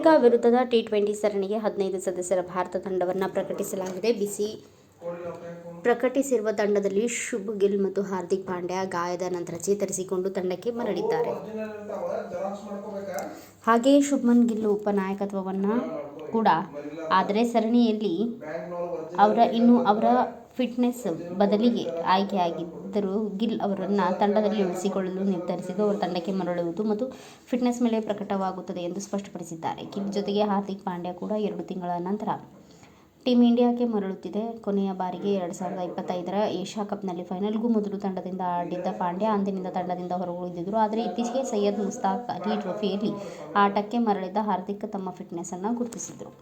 Africa ವಿರುದ್ಧದ T20 ಸರಣಿಗೆ 15 ಸದಸ್ಯರ ಭಾರತ ತಂಡವನ್ನು ಪ್ರಕಟಿಸಲಾಗಿದೆ. ಪ್ರಕಟಿಸಿರುವ ತಂಡದಲ್ಲಿ ಶುಭ್ ಗಿಲ್ ಮತ್ತು ಹಾರ್ದಿಕ್ ಪಾಂಡ್ಯ ಗಾಯದ ನಂತರ ಚೇತರಿಸಿಕೊಂಡು ತಂಡಕ್ಕೆ ಮರಳಿದ್ದಾರೆ. ಹಾಗೆಯೇ ಶುಭ್ಮನ್ ಗಿಲ್ ಉಪನಾಯಕತ್ವವನ್ನು ಕೂಡ. ಆದರೆ ಸರಣಿಯಲ್ಲಿ ಅವರ ಫಿಟ್ನೆಸ್ ಬದಲಿಗೆ ಆಯ್ಕೆಯಾಗಿದ್ದರೂ ಗಿಲ್ ಅವರನ್ನು ತಂಡದಲ್ಲಿ ಉಳಿಸಿಕೊಳ್ಳಲು ನಿರ್ಧರಿಸಿದ್ದು ಅವರು ತಂಡಕ್ಕೆ ಮರಳುವುದು ಮತ್ತು ಫಿಟ್ನೆಸ್ ಮೇಲೆ ಪ್ರಕಟವಾಗುತ್ತದೆ ಎಂದು ಸ್ಪಷ್ಟಪಡಿಸಿದ್ದಾರೆ. ಗಿಲ್ ಜೊತೆಗೆ ಹಾರ್ದಿಕ್ ಪಾಂಡ್ಯ ಕೂಡ 2 ತಿಂಗಳ ನಂತರ ಟೀಮ್ ಇಂಡಿಯಾಕ್ಕೆ ಮರಳುತ್ತಿದೆ. ಕೊನೆಯ ಬಾರಿಗೆ 2025ರ ಏಷ್ಯಾ ಕಪ್ನಲ್ಲಿ ಫೈನಲ್ಗೂ ಮೊದಲು ತಂಡದಿಂದ ಆಡಿದ್ದ ಪಾಂಡ್ಯ ಅಂದಿನಿಂದ ತಂಡದಿಂದ ಹೊರಗುಳಿದಿದ್ದರು. ಆದರೆ ಇತ್ತೀಚೆಗೆ ಸಯ್ಯದ್ ಮುಷ್ತಾಕ್ ಅಲಿ ಟ್ರೋಫಿಯಲ್ಲಿ ಆಟಕ್ಕೆ ಮರಳಿದ್ದ ಹಾರ್ದಿಕ್ ತಮ್ಮ ಫಿಟ್ನೆಸ್ ಅನ್ನು ಗುರುತಿಸಿದರು.